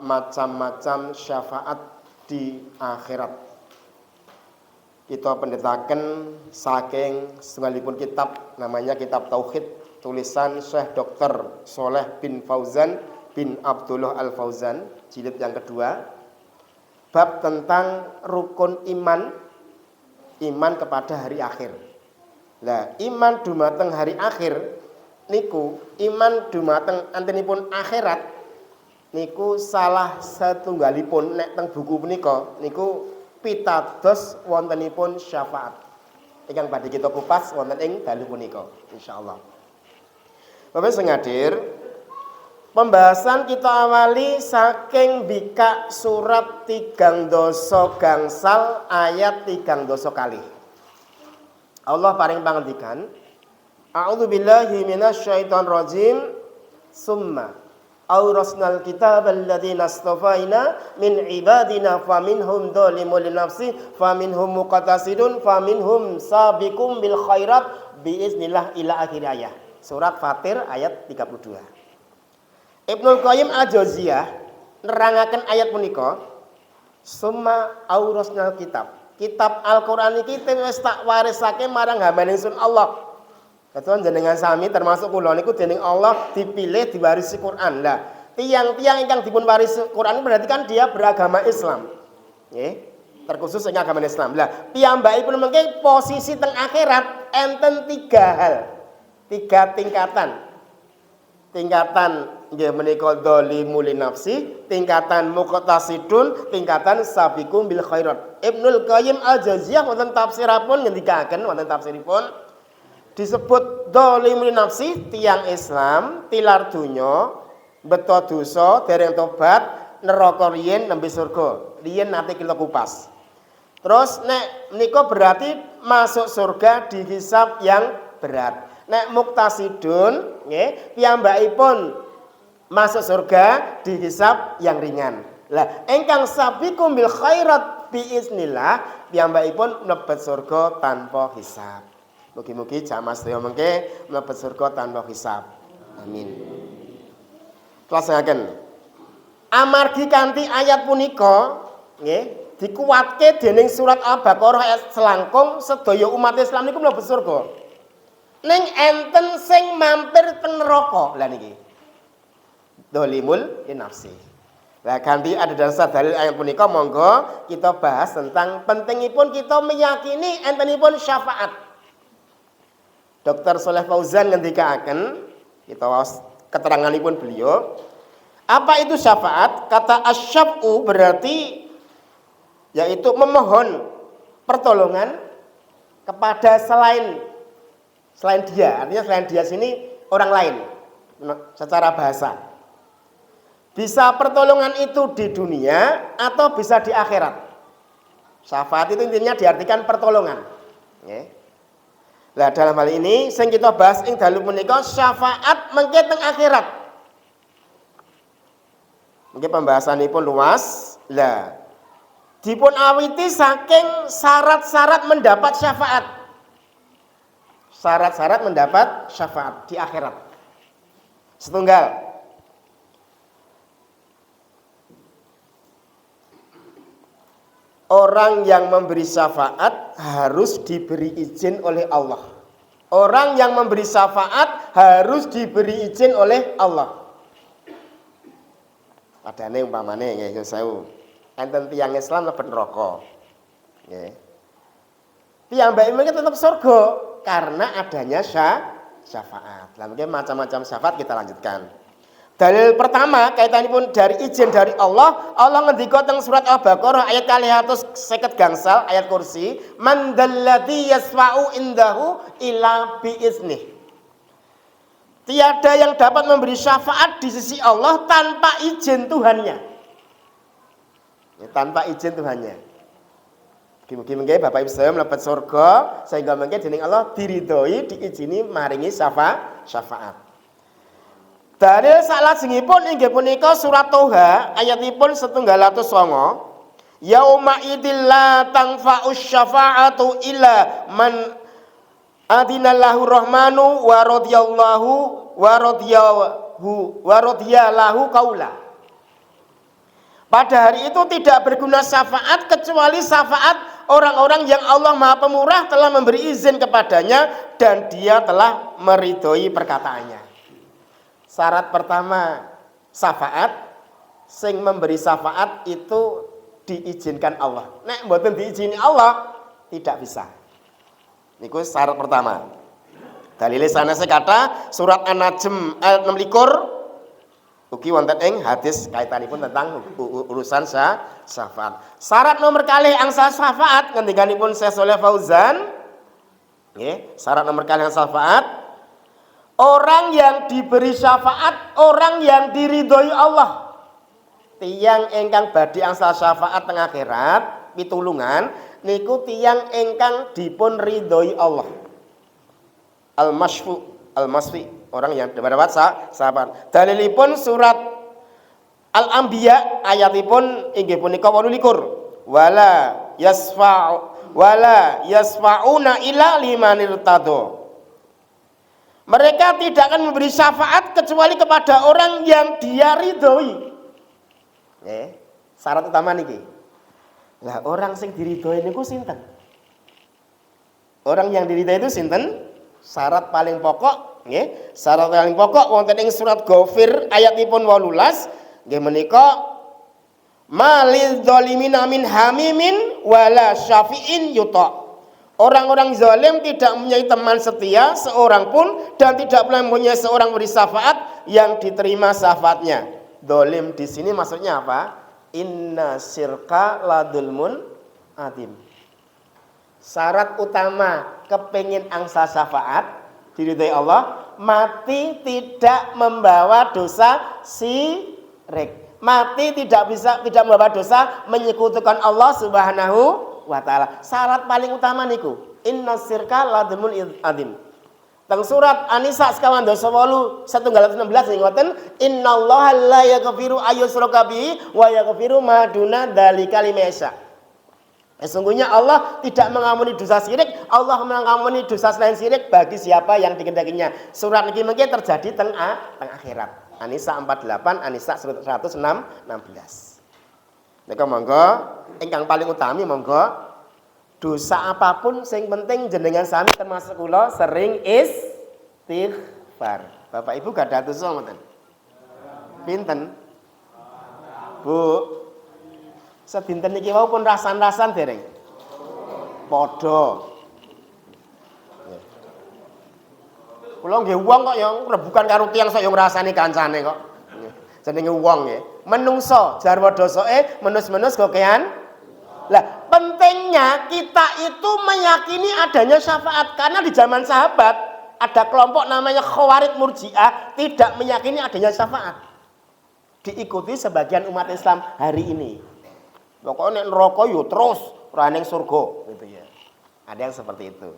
macam-macam syafaat di akhirat. Kita pendetaken saking setunggalipun kitab namanya kitab Tauhid tulisan Syekh Dr. Sholeh bin Fauzan bin Abdullah Al Fauzan jilid yang kedua, bab tentang rukun iman kepada hari akhir. Lah, iman dumateng hari akhir niku iman dumateng antenipun akhirat niku salah satunggalipun nek teng buku punika niku pitados wontenipun syafaat. Ingkang badhe kita kupas wonten ing dalu punika insyaallah. Bapak sing hadir, pembahasan kita awali saking bika surat 3 gangsal ayat 3 kali. Allah paring pangendikan, a'udzubillahi minasyaitonir rajim. Summa aurasnal kitabal ladzina astafaina min ibadina faminhum dzalimun linafsi faminhum muqtasidun faminhum sabiqum bil khairat biiznillah ila akhir ayat. Surat Fatir ayat 32. Ibnul Qayyim Al-Jauziyah nerangaken ayat punika, summa aurasnal kitab Al-Qur'an iki wis tak warisake marang hamba ingsun Allah. Katon jenengan sami termasuk kula niku dening Allah dipilih diwarisi Quran. Lah, tiang-tiang ingkang dipun warisi Quran berarti kan dia beragama Islam. Nggih, terkhusus ing agama Islam. Lah, piyambakipun mengke posisi teng akhirat enten 3 hal. 3 tingkatan. Tingkatan nggih menika dzalimul nafsi, tingkatan muqtasidun, tingkatan sabiqum bil khairat. Ibnul Qayyim Al-Jauziyah wonten tafsiripun ngendikaken wonten tafsiripun disebut dzalimul nafsi tiang Islam tilar donya beto dosa dereng tobat neraka riyen nembe surga riyen nate kita kupas. Terus nek menika berarti masuk surga dihisab yang berat. Nek muktasidun nggih piyambakipun masuk surga dihisab yang ringan. Lah ingkang sabiqum bil khairat biiznillah piyambakipun mlebet surga tanpa hisab. Mugi-mugi jamaah sedaya mengke mlebet surga tanpa hisab. Amin. Klasaken. Amargi kanthi ayat punika nggih dikuwatke dening surat Al-Baqarah ayat selangkung sedaya umat Islam niku mlebet surga. Ning enten sing mampir teng neraka. Lah niki. Dzalimul nafsi. Lah ganti ada dasar dalil ayat punika monggo kita bahas tentang pentingipun kita meyakini entenipun syafaat. Dr. Sholeh Fauzan ngendikaaken kita waos keteranganipun beliau. Apa itu syafaat? Kata asyaf'u berarti yaitu memohon pertolongan kepada selain dia. Artinya selain dia sini orang lain secara bahasa. Bisa pertolongan itu di dunia atau bisa di akhirat. Syafaat itu intinya diartikan pertolongan. Lah dalam hal ini sing kita bahas ing dalu menika syafaat mengke teng akhirat. Mungkin pembahasanipun luas. Lah dipun awiti saking syarat-syarat mendapat syafaat. Syarat-syarat mendapat syafaat di akhirat. Setunggal. Orang yang memberi syafaat harus diberi izin oleh Allah. Orang yang memberi syafaat harus diberi izin oleh Allah. Padane umpamane nggih sewu. Enten tiyang Islam mlebet neraka. Nggih. Piyambakipun tetap surga karena adanya syafaat. Lah mungkin macam-macam syafaat kita lanjutkan. Dalil pertama kaitanipun dari izin dari Allah. Allah ngendika teng surat Al-Baqarah ayat 250 gangsal ayat kursi, man dalladzi yasfa'u indahu illa biiznih. Tiada yang dapat memberi syafaat di sisi Allah tanpa izin Tuhannya. Ya, tanpa izin Tuhannya. Mugi-mugi Bapak Ibu sedaya mlebet surga sehingga mengke dening Allah diridhoi diizini maringi syafaat. Dalil salajengipun inggih punika surat Toha ayatipun 109. Yauma idil la tanfa'us syafa'atu illa man adinallahu rahmanu wa radiyallahu qaula. Pada hari itu tidak berguna syafaat kecuali syafaat orang-orang yang Allah Maha Pemurah telah memberi izin kepadanya dan dia telah meridhoi perkataannya. Syarat pertama syafaat, sing memberi syafaat itu diizinkan Allah. Nek mboten diizini Allah tidak bisa. Niku syarat pertama. Dalile sanese kata surat An-Najm ayat 26 ugi wonten ing hadis kaitanipun tentang urusan syafaat. Syarat nomor kalih angsal syafaat ngendikanipun Syekh Shalih Fauzan, nggih, syarat nomor kalih angsal syafaat, orang yang diberi syafaat, orang yang diridhoi Allah. Tiyang ingkang badhe angsal syafaat teng akhirat pitulungan niku tiyang ingkang dipun ridhoi Allah. Al-Mashfu, al-Masfi, orang yang dapat sahabat. Dalilipun surat Al-Anbiya ayatipun inggih punika 28. Wala yasfa'una illa liman irtado. Mereka tidak akan memberi syafaat kecuali kepada orang yang dia ridhoi. Syarat utama niki. Lah orang sing diridhoi niku sinten? Orang yang diridhoi itu sinten? Syarat paling pokok, nggih. Syarat paling pokok wonten ing surat Ghafir ayatipun 18, nggih menika malil zalimina min hamimin wala syafi'in yuta. Orang-orang zalim tidak mempunyai teman setia seorang pun dan tidak pula mempunyai seorang beri syafaat yang diterima syafaatnya. Zalim di sini maksudnya apa? Inna syirka ladulmun adim. Syarat utama kepingin angsa syafaat diridhoi Allah, mati tidak membawa dosa syirik. Mati tidak membawa dosa menyekutukan Allah Subhanahu wa taala. Syarat paling utama niku, inna syirka ladulmun adim. Teng surat An-Nisa sekawan dosa 8 116 ngoten, innallaha la yaghfiru ayyushraka bihi wa yaghfiru ma duna dzalika liman yasha. Sesungguhnya Allah tidak mengampuni dosa syirik, Allah mengampuni dosa selain syirik bagi siapa yang dikehendakinya. Surat niki mengke terjadi teng akhirat. An-Nisa 48, An-Nisa 116. Nika monggo ingkang paling utami monggo dosa apapun sing penting jenengan sami termasuk kula sering istighfar. Bapak Ibu gadah dosa mboten? Pinten? Bu, sedinten niki wau pun rasan-rasan dereng. Padha. Kula nggih wong kok ya rebukan karo tiyang sok ya ngrasani kancane kok. Jenenge wong nggih. Menungso jarwa dosoke menus-menus gokean. Lah, pentingnya kita itu meyakini adanya syafaat karena di zaman sahabat ada kelompok namanya Khawarij Murji'ah tidak meyakini adanya syafaat. Diikuti sebagian umat Islam hari ini. Pokoknya neraka yo terus ora ning surga gitu ya. Ada yang seperti itu.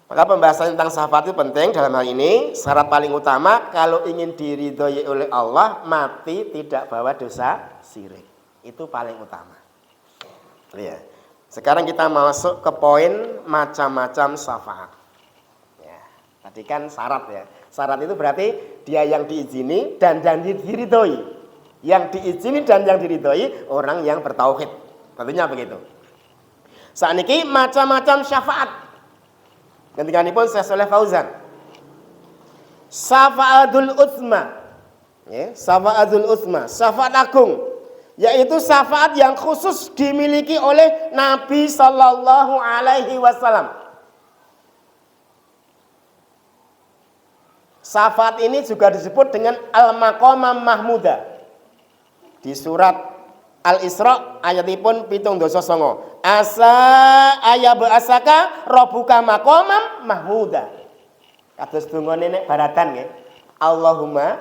Maka pembahasan tentang syafaat itu penting dalam hal ini. Syarat paling utama kalau ingin diridhoi oleh Allah, mati tidak bawa dosa syirik. Itu paling utama. Ya. Sekarang kita masuk ke poin macam-macam syafaat. Ya. Tadi kan syarat ya. Syarat itu berarti dia yang diizini dan yang diridhoi. Yang diizini dan yang diridhoi orang yang bertauhid. Tentunya begitu. Saat ini macam-macam syafaat. Gantikanipun Syekh Shalih Fauzan. Syafaatul Utsma. Ya, Syafaatul Utsma, syafaat agung, yaitu syafaat yang khusus dimiliki oleh Nabi Sallallahu Alaihi Wasallam. Syafaat ini juga disebut dengan Al-Maqamah Mahmudah. Di surat Al-Isra ayatipun 7:9. Asa ayabasaka rabbuka maqamam mahmuda. Kados dongane nek baratan nggih. Allahumma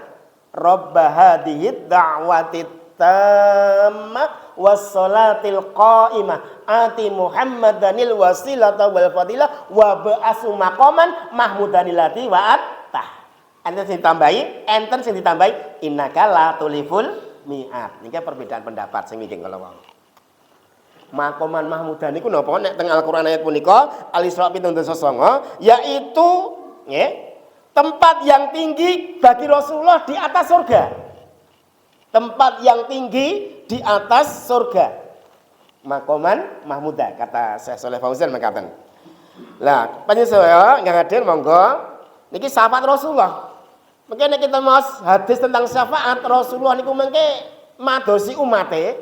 rabb hadhihi da'wati tammah wassalatil qa'imah ati Muhammadanil wasilata wal fadilah wa ba'asu maqaman mahmudanil lati wa'attah. Enten sing ditambahi, enten sing ditambahi innaka la tuliful mi'at. Niki perbedaan pendapat sing nggih kala wau. Maqaman mahmudan niku napa nek teng Al-Qur'an ayat punika Al-Isra 7:9 yaitu nggih tempat yang tinggi bagi Rasulullah di atas surga. tempat yang tinggi di atas surga. Makoman mahmuda, kata Syekh Shalih Fauzan mengatakan. Lah, panjenengan nggak hadir monggo. Niki syafaat Rasulullah. Mungkin kita mau hadis tentang syafaat Rasulullah niku mengke madosi umate,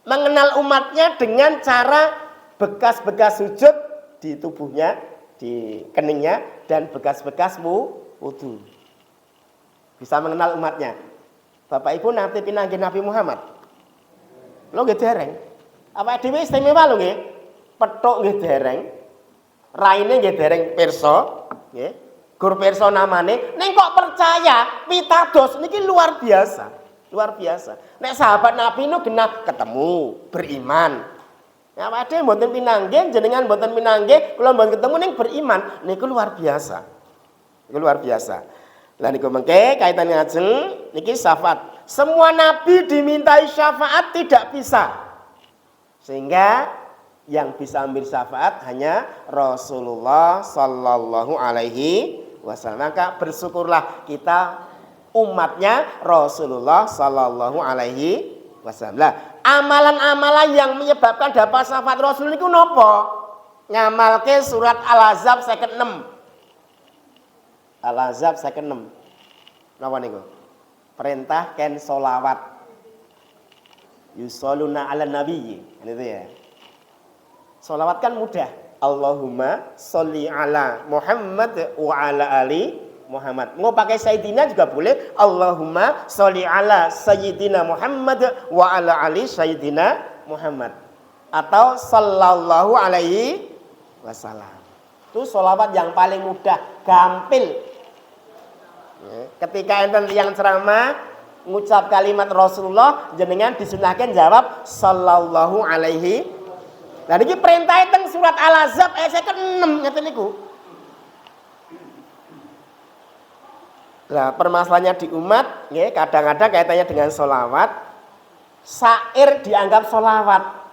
mengenal umatnya dengan cara bekas-bekas sujud di tubuhnya, di keningnya, dan bekas-bekas wudu. Bisa mengenal umatnya. Bapak Ibu nanti pinanggih Nabi Muhammad. Lo nggih dereng. Apa dhewe istimewa lho nggih. Petuk nggih dereng. Raine nggih dereng pirsa, nggih. Gur pirsa namane, ning kok percaya pitados niki luar biasa. Luar biasa. Nek sahabat Nabi nu genah ketemu, beriman. Ya awake mboten pinanggih, jenengan mboten pinanggih, kula mboten ketemu ning beriman, niku luar biasa. Niku luar biasa. Lah niku mengke kaitan ngajeng niki syafaat. Semua nabi dimintai syafaat tidak bisa. Sehingga yang bisa ambil syafaat hanya Rasulullah sallallahu alaihi wasallam. Maka bersyukurlah kita umatnya Rasulullah sallallahu alaihi wasallam. Lah, amalan-amalan yang menyebabkan dapat syafaat Rasul niku napa? Ngamalke surat Al-Ahzab 56. Al-Ahzab 56. Napa niku? Perintah ken solawat. Yusholuna ala nabiyyi. Itu ya. Solawat kan mudah. Allahumma sholli ala Muhammad wa ala ali Muhammad. Mau pakai Sayyidina juga boleh. Allahumma sholli ala Sayyidina Muhammad wa ala ali Sayyidina Muhammad. Atau sallallahu alaihi wasallam. Itu sholawat yang paling mudah, gampil. Ketika enten yang ceramah ngucap kalimat Rasulullah, jenengan disunahkan jawab sallallahu alaihi. Nah niki perintah teng surat Al-Ahzab ayat 6 ngeten niku. Lah permasalahannya di umat nggih kadang-kadang kaitannya dengan sholawat. Syair dianggap sholawat.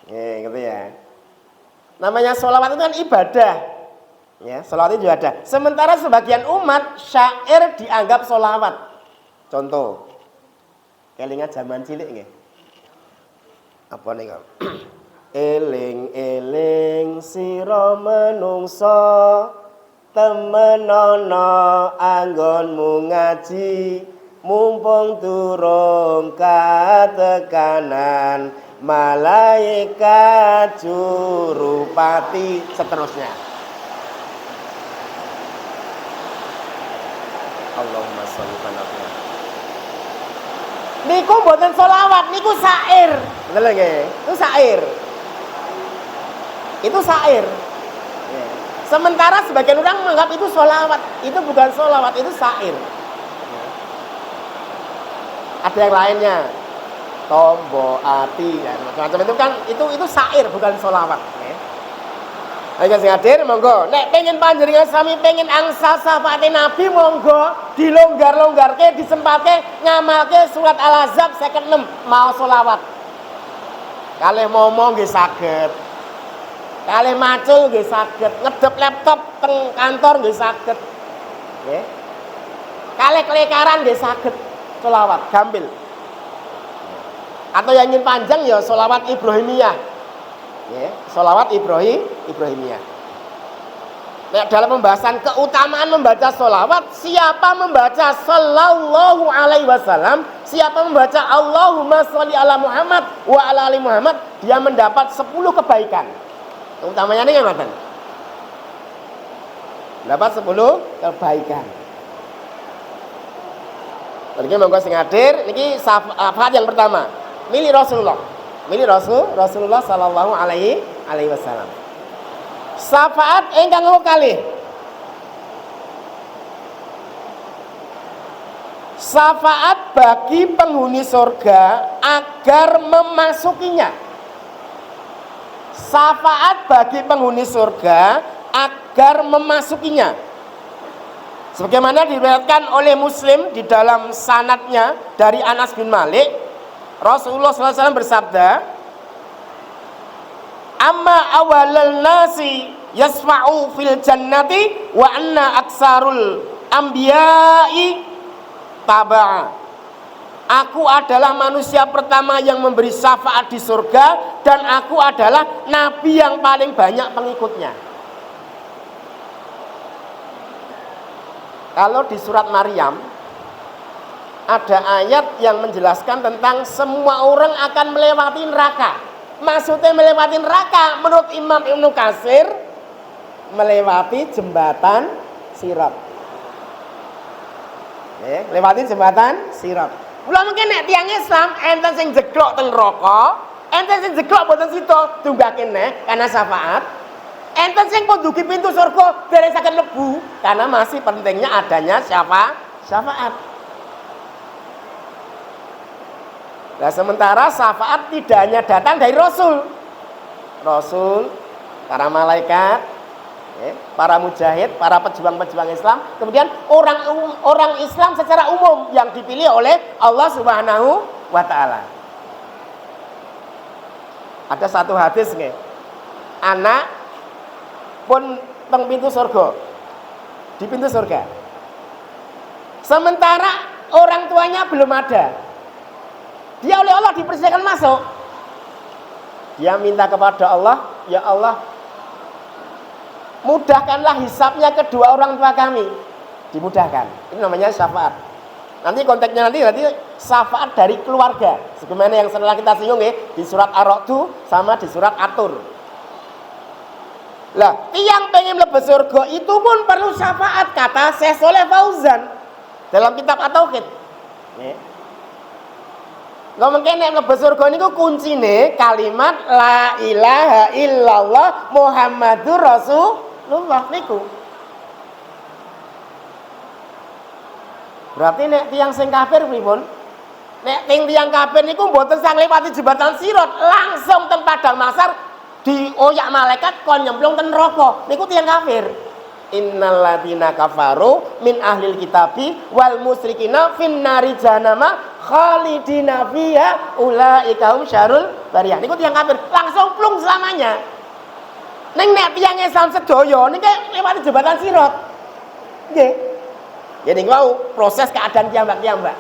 Gitu ya. Namanya sholawat itu kan ibadah. Ya, sholawat itu ibadah. Sementara sebagian umat syair dianggap sholawat. Contoh, kelingan zaman cilik nggih. Apa nih kok? Eling-eling sira menungso temenono anggonmu ngaji mumpung durung katekanan malaikat jurupati seterusnya. Allahumma sholli ala Muhammad. Niku mboten sholawat, niku syair. Betul nggih? Itu syair. Itu syair. Sementara sebagian orang menganggap itu sholawat. Itu bukan sholawat, itu syair. Ada yang lainnya. Tombo ati ya, macam-macam itu kan itu syair bukan sholawat. Ayo sing hadir monggo. Nek pengen panjenengan sami pengen angsal syafaate Nabi monggo dilonggar-longgarke disempatke ngamalke surat Al-Ahzab 56 mau sholawat. Kalih momong nggih saged. Kalih macul nggih saged, ngedep laptop teng kantor nggih saged. Nggih. Kalih kelekaran nggih saged sholawat gampil. Atau yang ingin panjang ya sholawat Ibrahimiyah. Ya, sholawat Ibrahimiyah. Nah, dalam pembahasan keutamaan membaca sholawat, siapa membaca sallallahu alaihi wasallam, siapa membaca Allahumma sholli ala Muhammad wa ala ali Muhammad, dia mendapat 10 kebaikan. Utamanya ini ngeten. Dapat 10 kebaikan. Niki monggo sing hadir niki syafaat yang pertama. Milih Rasulullah. Milih Rasulullah sallallahu alaihi wasallam. Syafaat ingkang kalih. Syafaat bagi penghuni surga agar memasukinya. Syafaat bagi penghuni surga agar memasukinya. Sebagaimana diriwayatkan oleh Muslim di dalam sanadnya dari Anas bin Malik, Rasulullah SAW bersabda, "Amma awalal nasi yasfa'u fil jannati wa anna aksarul anbiya'i taba'a. Aku adalah manusia pertama yang memberi syafaat di surga, dan aku adalah nabi yang paling banyak pengikutnya. Kalau di surat Maryam ada ayat yang menjelaskan tentang semua orang akan melewati neraka. Maksudnya melewati neraka menurut Imam Ibnu Katsir melewati jembatan Sirat. Lewati jembatan Sirat. Mula mungkin nek tiyang Islam enten sing jeglok teng neraka, enten sing jeglok boten sida tunggake neh karena syafaat. Enten sing pun dugi pintu surga beresaken lebu karena masih pentingnya adanya syafaat. Nah, sementara syafaat tidak hanya datang dari Rasul, para malaikat, para mujahid, para pejuang-pejuang Islam, kemudian orang Islam secara umum yang dipilih oleh Allah Subhanahu wa Ta'ala. Ada satu hadis nggih, anak pun teng pintu surga, di pintu surga, sementara orang tuanya belum ada, dia oleh Allah dipersilakan masuk. Dia minta kepada Allah, ya Allah, mudahkanlah hisabnya kedua orang tua kami. Dimudahkan. Ini namanya syafaat. Nanti konteksnya nanti syafaat dari keluarga. Sebagaimana yang setelah kita singgung di surat Ar-Ra'd sama di surat At-Tur. Lah, tiang pengen mlebu surga itu pun perlu syafaat, kata Syekh Shalih Fauzan dalam kitab At-Tauhid. Ngomong kene mlebu surga niku kuncine kalimat la ilaha illallah Muhammadur Rasulullah niku. Berarti nek tiyang sing kafir pripun? Nek tiang kafir niku mboten sang liwati jembatan Sirat, langsung teng padang mahsyar dioyak malaikat kon nyemplung ten neraka. Niku tiyang kafir. Innal ladzina kafaru min ahlil kitabi wal musyrikina finnari jahannama khalidina fiha ulaika hum syarrul bariyah. Niku tiyang kafir, langsung plung selamanya. Ning nek tiyang Islam sedaya niki lewat jembatan Sirat. Nggih. Ya niku wau proses keadaan piyambak-piyambak.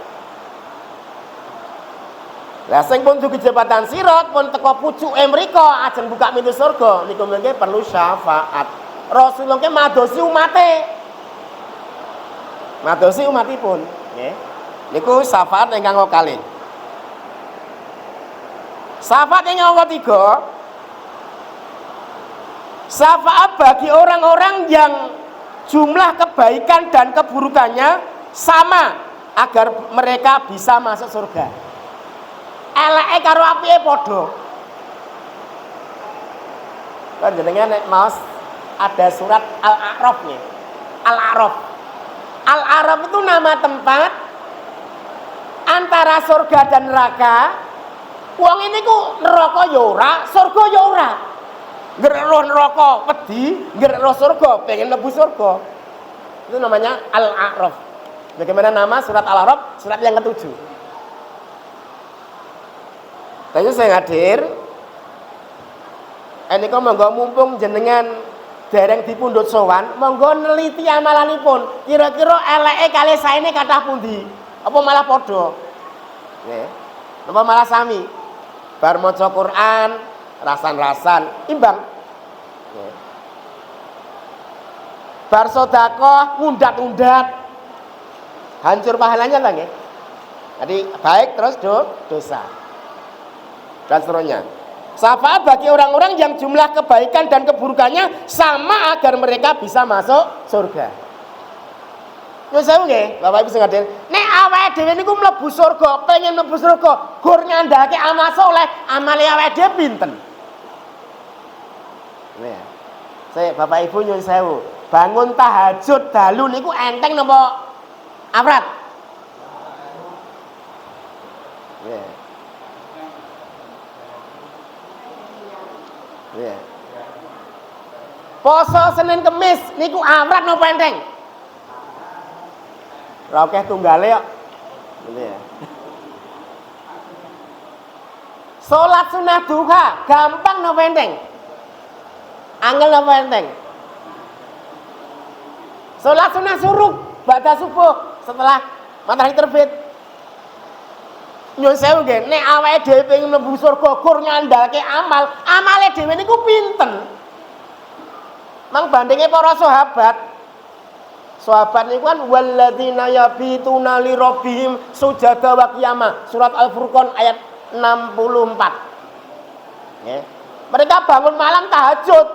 Lah sing pun dugi jembatan Sirat pun teko pucuke mriku ajeng buka pintu surga niku mengke perlu syafaat. Rasulullah ke madosi umatipun nggih. Niku syafaat ingkang kalih. Syafaat ingkang ketiga, syafaat bagi orang-orang yang jumlah kebaikan dan keburukannya sama agar mereka bisa masuk surga. Eleke karo apike padha. Lan jenengan nek maos ada surat Al-A'raf nih. Al-A'raf. Al-A'raf itu nama tempat antara surga dan neraka. Wong ini ku neraka ya ora, surga ya ora. Ngerek roh neraka wedi, ngerek roh surga pengen mlebu surga. Itu namanya Al-A'raf. Bagaimana nama surat Al-A'raf? Surat yang ke-7. Tadi saya hadir. Ini kok monggo mumpung jenengan dereng dipundhut sowan, monggo neliti amalanipun. Kira-kira eleke kalih saene kathah pundi? Apa malah padha? Nggih. Apa malah sami? Bar maca Quran, rasan-rasan, imbang. Nggih. Bar sedekah, ngundat-undat. Hancur pahalanya ta nggih? Jadi baik terus dosa. Dan seterusnya. Syafaat bagi orang-orang yang jumlah kebaikan dan keburukannya sama agar mereka bisa masuk surga. Wis sewu nggih, Bapak Ibu sing hadir. Nek awake dhewe niku mlebu surga, pengen mlebu surga, gur ngandhake amal saleh, amale awake dhewe pinten? Nih. Saya Bapak Ibu nyuwun sewu, bangun tahajud dalu niku enteng napa afrat? Nggih. Yeah. Poso Senin Kemis niku awrat napa enteng? Ora akeh tunggale kok. Ya. Salat sunah duha gampang napa enteng? Angel napa enteng? Salat sunah suruh ba'da subuh setelah matahari terbit. Nyun sewu nggih, nek awake dhewe pengen mlebu surga gur ngandalke amal, amale dhewe niku pinten? Mang bandinge para sahabat. Sahabat niku kan walladzina yabituna li rabbihim sujada wa qiyama. Surat Al-Furqan ayat 64. Nggih. Mereka bangun malam tahajud.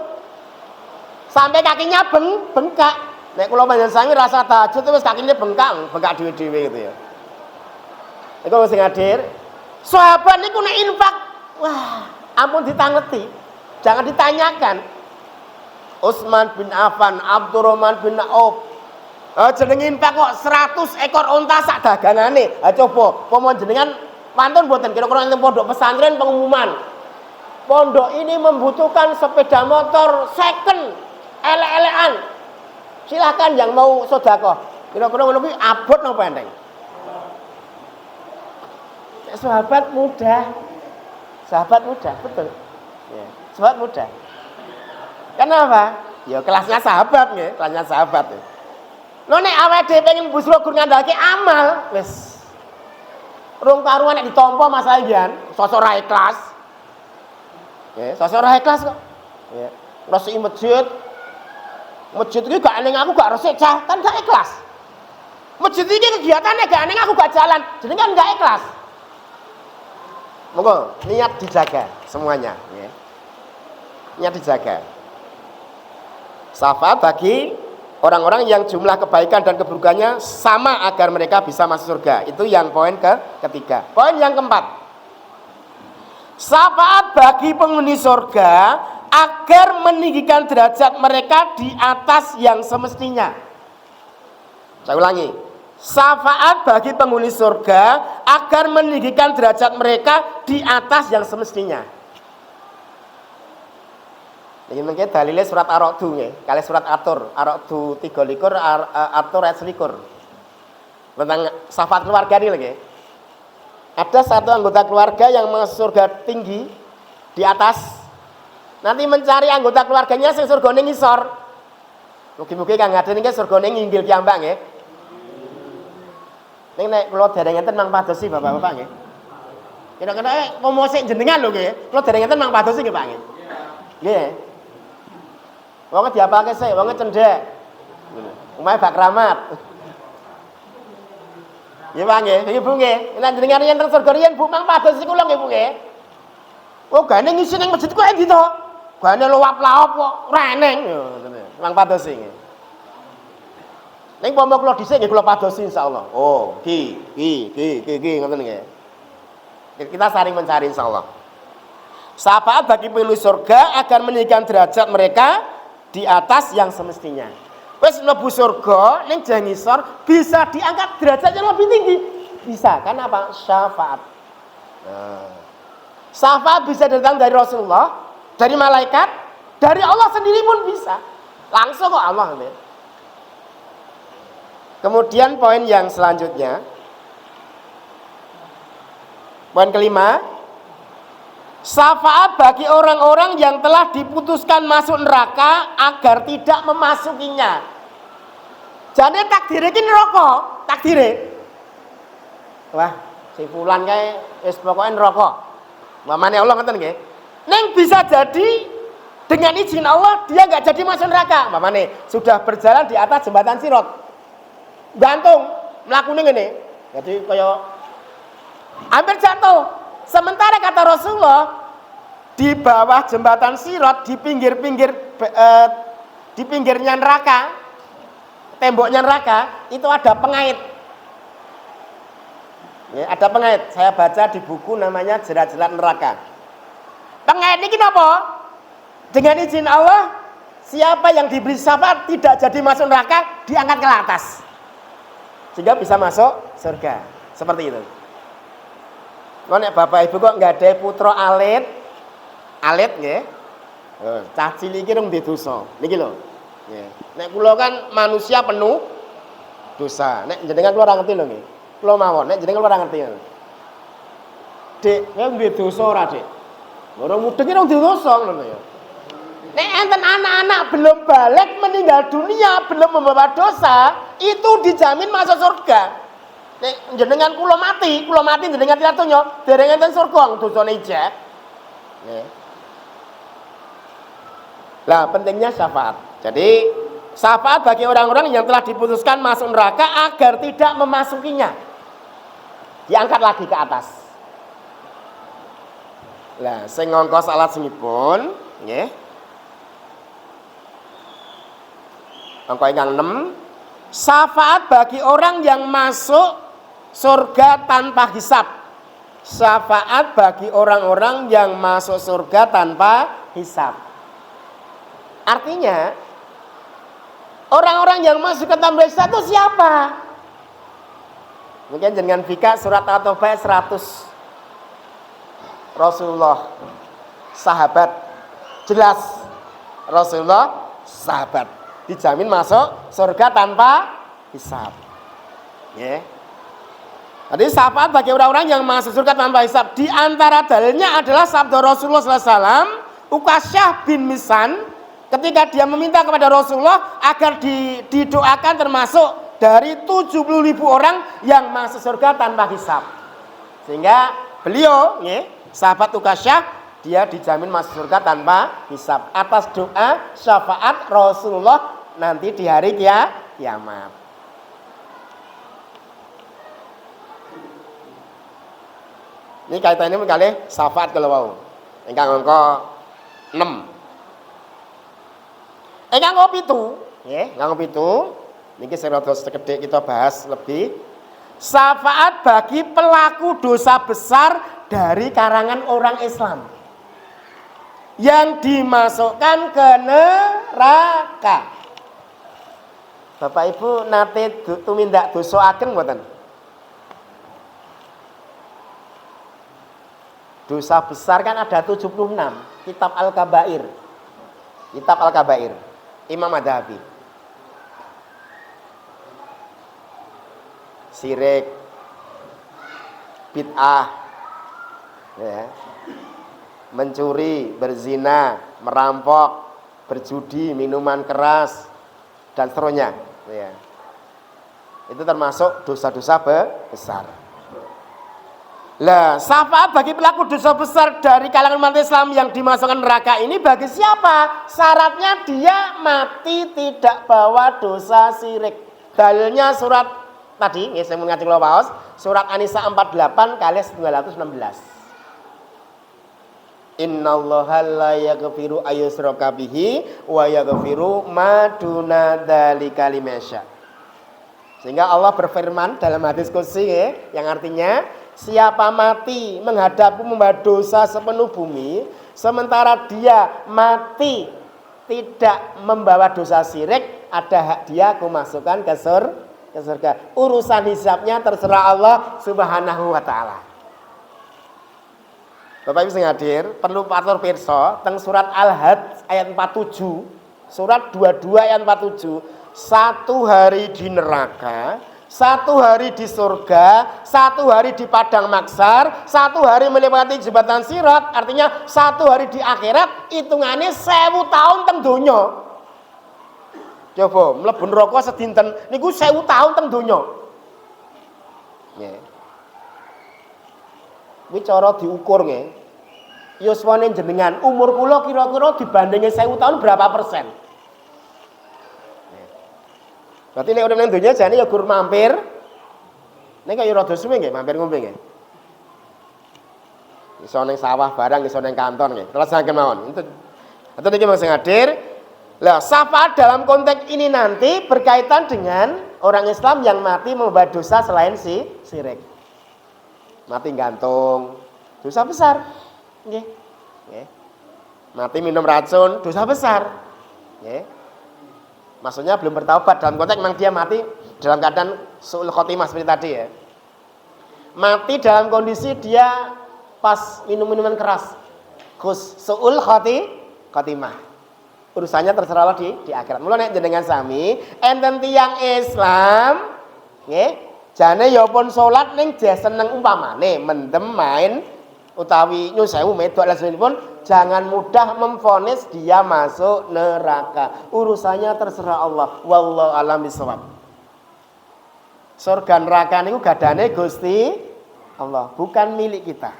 Sampai kakinya bengkak. Nek kula panjenengan sami rasa tahajud wis kakinya bengkak dhewe-dhewe gitu ya. Iku sing hadir. Sahabat niku nek infak, wah, ampun ditangeti. Jangan ditanyakan. Utsman bin Affan, Abdurrahman bin Auf. Jeneng infak kok 100 ekor unta sak daganane. Ha coba, pomon jenengan pantun mboten kira-kira ning pondok pesantren pengumuman. Pondok ini membutuhkan sepeda motor second, elek-elekan. Silahkan yang mau sedekah. Kira-kira ngono kuwi abot napa enteng? Sahabat muda, betul. Ya, sahabat muda. Kenapa? Ya kelasnya sahabat nggih, kelasnya sahabat. Lho nek awake dhewe pengen mlebu surga ngandalke amal, wis. Rung karuan nek ditampa Mas Aldian, sosok ra ikhlas. Nggih, sosok ra ikhlas kok. Ya, resiki masjid. Masjid iki gak ning aku gak resik cah, kan gak ikhlas. Masjid iki kegiatane gak ning aku gak jalan, jenenge kan gak ikhlas. Monggo niat dijaga semuanya ya. Niat dijaga. Syafaat bagi orang-orang yang jumlah kebaikan dan keburukannya sama agar mereka bisa masuk surga. Itu yang poin ketiga. Poin yang keempat. Syafaat bagi penghuni surga agar meninggikan derajat mereka di atas yang semestinya. Saya ulangi. Syafaat bagi penghuni surga agar meninggikan derajat mereka di atas yang semestinya. Ini mungkin dalilnya surat Ar-Ra'du nggih, kali surat Ar-Ra'du 13 Ar-Ra'du ayat 11. Tentang syafaat keluarga ini lagi. Ada satu anggota keluarga yang masuk surga tinggi di atas. Nanti mencari anggota keluarganya sing surgane ngisor. Mugi-mugi kang ngaten niki surgane nginggil piyambak nggih. Ning nek kula dereng enten mang padosi Bapak-bapak nggih. Kira-kira pomosik jenengan lho nggih. Kula dereng enten mang padosi nggih Pak nggih. Nggih. Wong diapalke sik, wong cendhek. Omahe bak kramat. Nggih Pak nggih, Ibu nggih. Nek jenengan yen teng surga riyen Bu mang padosi kula nggih Bu nggih. Oh gane ngisi ning masjid kok endi to? Gane luwap-lawop kok reneng. Mang padosi nggih. Ning pomo kula dhisik nggih kula padosi insyaallah. Oh, ki ngoten nggih. Kita saling mencari insyaallah. Syafaat bagi penghuni surga agar meninggikan derajat mereka di atas yang semestinya. Wis mlebu surga ning jangisor bisa diangkat derajatnya lebih tinggi. Bisa, karena apa? Syafaat. Nah. Syafaat bisa datang dari Rasulullah, dari malaikat, dari Allah sendiri pun bisa. Langsung kok Allah nggih. Kemudian poin yang selanjutnya, poin kelima, syafaat bagi orang-orang yang telah diputuskan masuk neraka agar tidak memasukinya. Jadi takdir ini neraka, takdir. Wah, si fulan kae wis pokoke neraka. Mamane Allah ngoten nggih. Ning bisa jadi dengan izin Allah dia enggak jadi masuk neraka. Mamane sudah berjalan di atas jembatan Sirat. Gantung mlakune ngene. Jadi kaya hampir jatuh. Sementara kata Rasulullah di bawah jembatan Sirat di pinggirnya neraka, temboknya neraka itu ada pengait. Ya, ada pengait. Saya baca di buku namanya Jerat-jerat Neraka. Pengait ini kenapa? Dengan izin Allah, siapa yang diberi syafaat tidak jadi masuk neraka diangkat ke atas. Sehingga bisa masuk surga. Seperti itu. Kalau nek bapak ibu kok nggak ada putra alit nggih. Cah cilik iki rung dosa. Niki lho. Nggih. Nek kula kan manusia penuh dosa. Nek jenengan kula ora ngerti lho nggih. Kula mawon nek jenengan kula ora ngerti. Dik, kowe duwe dosa ora, Dik? Ora mudeng rung dosa ngono ya. Nek enten anak-anak belum balik meninggal dunia, belum membawa dosa, itu dijamin masuk surga. Nek jenengan kula mati jenengan tidak donya, dereng enten surga dosane ijek. Nggih. Lah pentingnya syafaat. Jadi syafaat bagi orang-orang yang telah diputuskan masuk neraka agar tidak memasukinya. Diangkat lagi ke atas. Lah sing ngangka salat singipun nggih. Angka ingkang 6, syafaat bagi orang yang masuk surga tanpa hisab. Syafaat bagi orang-orang yang masuk surga tanpa hisab. Artinya orang-orang yang masuk ke tanpa hisab itu siapa? Mungkin jangan buka surat At-Taubah 100. Rasulullah sahabat, jelas Rasulullah sahabat dijamin masuk surga tanpa hisab. Ya. Jadi syafaat bagi orang-orang yang masuk surga tanpa hisab. Di antara dalilnya adalah sabda Rasulullah SAW, Ukasyah bin Misan, ketika dia meminta kepada Rasulullah agar didoakan termasuk dari 70.000 orang yang masuk surga tanpa hisab. Sehingga beliau, sahabat Ukasyah, dia dijamin masuk surga tanpa hisab atas doa syafaat Rasulullah nanti di hari kiamat. Ini kaitannya kali syafaat kalau mau. Ingkang angka 6. Ingkang angka 7, nggih, ingkang 7. Niki sing rada sekedhik kita bahas lebih. Syafaat bagi pelaku dosa besar dari karangan orang Islam yang dimasukkan ke neraka. Bapak Ibu nate tumindak dosa ageng mboten? Dosa besar kan ada 76. Kitab Al-Kabair. Kitab Al-Kabair. Imam Madhabi. Syirik, bid'ah, ya. Mencuri, berzina, merampok, berjudi, minuman keras, dan seterusnya. Ya. Itu termasuk dosa-dosa besar. Lah, syafaat bagi pelaku dosa besar dari kalangan umat Islam yang dimasukkan neraka ini bagi siapa? Syaratnya dia mati tidak bawa dosa syirik. Dalilnya surat tadi, saya mau ngaji kula waos, surat An-Nisa 48 kali 916. Innallaha la yaghfiru ayyushraka bihi wa yaghfiru ma duna dzalika liman yasha. Sehingga Allah berfirman dalam hadis qudsi yang artinya siapa mati menghadapku membawa dosa sepenuh bumi, sementara dia mati tidak membawa dosa syirik, ada hak dia aku masukkan ke surga. Urusan hisabnya terserah Allah Subhanahu wa taala. Bapak Ibu sing hadir, perlu patur pirsa teng surat Al-Hajj ayat 47, surat 22 ayat 47, 1 hari di neraka, 1 hari di surga, 1 hari di padang mahsyar, 1 hari melewati jembatan Sirat, artinya 1 hari di akhirat, hitungannya 1000 tahun teng donya. Coba mlebu neraka sedinten niku 1000 tahun teng donya. Nggih. Kuwi cara diukur nggih. Yuswane jenengan, umur kula kira-kira dibandingin 1000 tahun berapa persen? Berarti nek urip nang donya jane ya gur mampir. Nek kaya rada suwe nggih mampir ngombe nggih. Iso ning sawah barang, iso ning kantor nggih. Telasaken mawon. Itu niki sing hadir. Lah, syafaat dalam konteks ini nanti berkaitan dengan orang Islam yang mati membawa dosa selain syirik. Mati gantung, dosa besar. Nggih. Nggih. Mati minum racun, dosa besar. Nggih. Maksudnya belum bertaubat, dalam konteks memang dia mati dalam keadaan su'ul khotimah seperti tadi ya. Mati dalam kondisi dia pas minum minuman keras. Su'ul khotimah. Urusannya terserah Allah di akhirat. Mula nek jenengan sami enten tiyang Islam nggih, jane ya pun salat ning jeh seneng umpamane mendem main utawi nyun sewu medhok langsungipun jangan mudah memvonis dia masuk neraka. Urusannya terserah Allah. Wallahu a'lam bishawab. Surga neraka niku gadane Gusti Allah, bukan milik kita.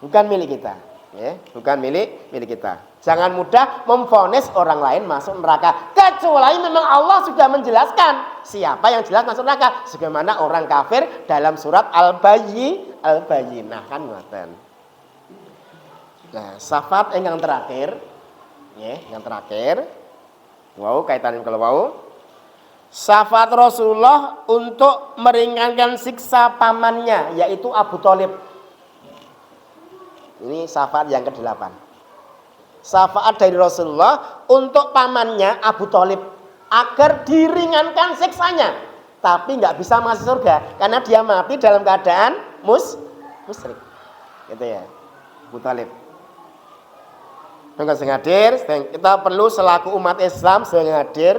Bukan milik kita, ya, bukan milik kita. Jangan mudah memvonis orang lain masuk neraka, kecuali memang Allah sudah menjelaskan siapa yang jelas masuk neraka, sebagaimana orang kafir dalam surat Al-Bayyinah kan ngoten. Nah, syafaat yang terakhir, ya, yang terakhir, wow, kaitannya kalau wow, syafaat Rasulullah untuk meringankan siksa pamannya, yaitu Abu Thalib. Ini syafaat yang ke-8. Syafaat dari Rasulullah untuk pamannya Abu Thalib agar diringankan siksanya, tapi nggak bisa masuk surga karena dia mati dalam keadaan musyrik. Gitu ya, Abu Thalib. Dengan hadir, kita perlu selaku umat Islam sedang hadir.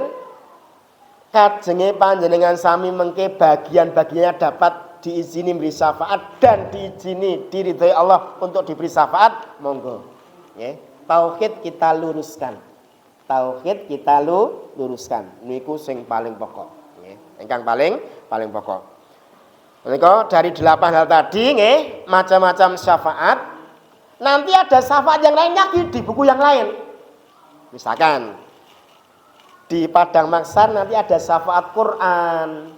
Kajenge panjenengan sami mengke bagian-bagiannya dapat diizini beri syafaat dan diizini diridhoi Allah untuk diberi syafaat, monggo. Ya. Tauhid kita luruskan. Tauhid kita luruskan. Niku sing paling pokok. Ya. Ingkang paling pokok. Menika dari 8 hal tadi nggih, macam-macam syafaat. Nanti ada syafaat yang lainnya di buku yang lain. Misalkan di Padang Mahsyar nanti ada syafaat Quran,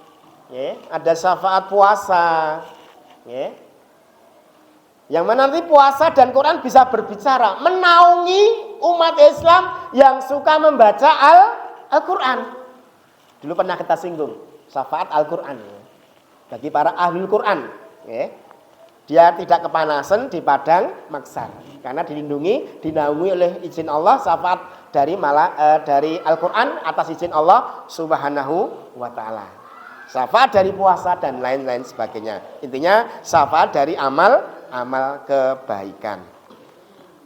ya, ada syafaat puasa, ya. Yang mana nanti puasa dan Quran bisa berbicara, menaungi umat Islam yang suka membaca Al-Quran. Dulu pernah kita singgung syafaat Al-Quran, ya, bagi para ahlul Quran, ya. Dia tidak kepanasan di Padang Mahsyar karena dilindungi, dinaungi oleh izin Allah, syafaat dari dari Al-Quran atas izin Allah Subhanahu wa ta'ala. Syafaat dari puasa dan lain-lain sebagainya. Intinya syafaat dari amal kebaikan.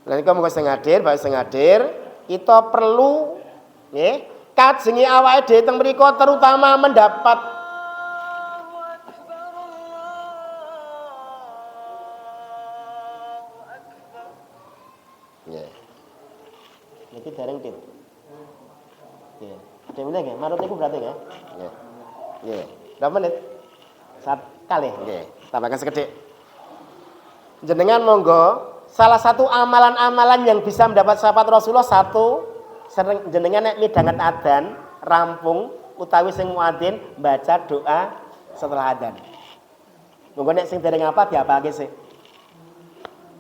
Lalu kalau mau sengadir, kita perlu ya, kajengi awake dhewe teng mriku terutama mendapat iki dereng tit. Nggih. Dene nggih, manut niku berarti nggih. Nggih. Nggih. Berapa menit? 1 kali. Nggih. Tambahkan sekedhik. Jenengan monggo salah satu amalan-amalan yang bisa mendapat syafaat Rasulullah sering jenengan nek midhanget adzan rampung utawi sing muadzin baca doa setelah adzan. Monggo nek sing dereng apa diapake sik.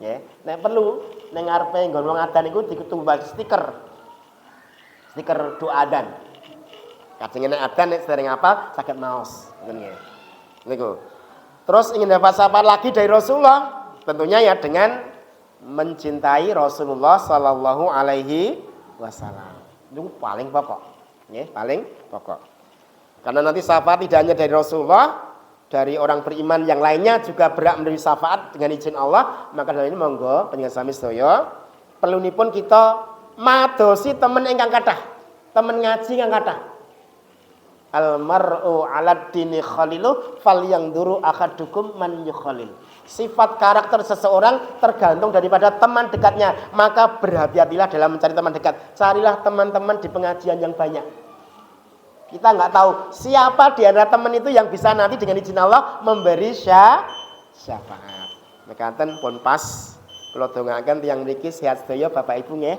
Nggih. Nek perlu ning ngarepe nggon wong adzan iku ditumbas stiker doa adzan. Kadang nek adzan nek sering apa saged maos ngoten nggih. Niku. Terus ingin dapat syafaat lagi dari Rasulullah, tentunya ya dengan mencintai Rasulullah sallallahu alaihi wasallam. Itu paling pokok. Nggih, paling pokok. Karena nanti syafaat tidak hanya dari Rasulullah, dari orang beriman yang lainnya juga berhak menerima syafaat dengan izin Allah. Maka dalam ini monggo panjenengan sami sedaya perlunipun kita madosi temen ingkang kathah, temen ngaji ingkang kathah. Al mar'u 'alad dini khalilu falyanduru ahadukum man yukhalil. Sifat karakter seseorang tergantung daripada teman dekatnya. Maka berhati-hatilah dalam mencari teman dekat. Carilah teman-teman di pengajian yang banyak. Kita nggak tahu siapa di antara teman itu yang bisa nanti dengan izin Allah memberi syafaat. Mekaten pun pas kula dongaaken tiyang mriki sehat sedaya Bapak Ibu nggih.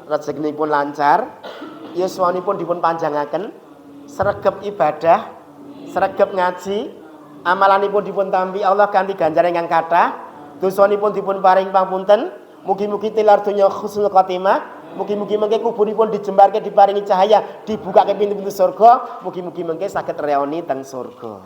Rezekinipun lancar, yuswanipun dipun panjangaken, sregep ibadah, sregep ngaji, amalanipun dipun tampi Allah kanthi ganjaran ingkang kathah, dosanipun dipun paring pangapunten, mugi-mugi tilar donya husnul khotimah. Mugi-mugi mengke kuburipun dijembarke diparingi cahaya, dibukake pintu-pintu surga, mugi-mugi mengke saged reoni teng surga.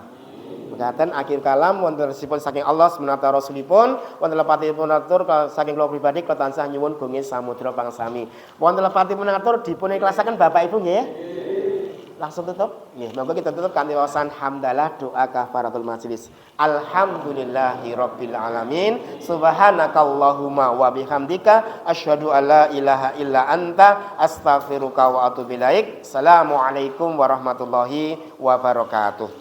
Mekaten akhir kalam wonten resipun saking Allah subhanahu rasulipun, wonten lepatipun atur saking kula pribadi kula tansah nyuwun gonge samudra pangsami. Wonten lepatipun atur dipun ikhlasaken Bapak Ibu nggih. Langsung tutup. Nggih, monggo kita tutup kanthi wawasan hamdalah doa kafaratul majelis. Alhamdulillahirabbil alamin. Subhanakallahumma wa bihamdika asyhadu alla ilaha illa anta astaghfiruka wa atubu ilaik. Assalamualaikum warahmatullahi wabarakatuh.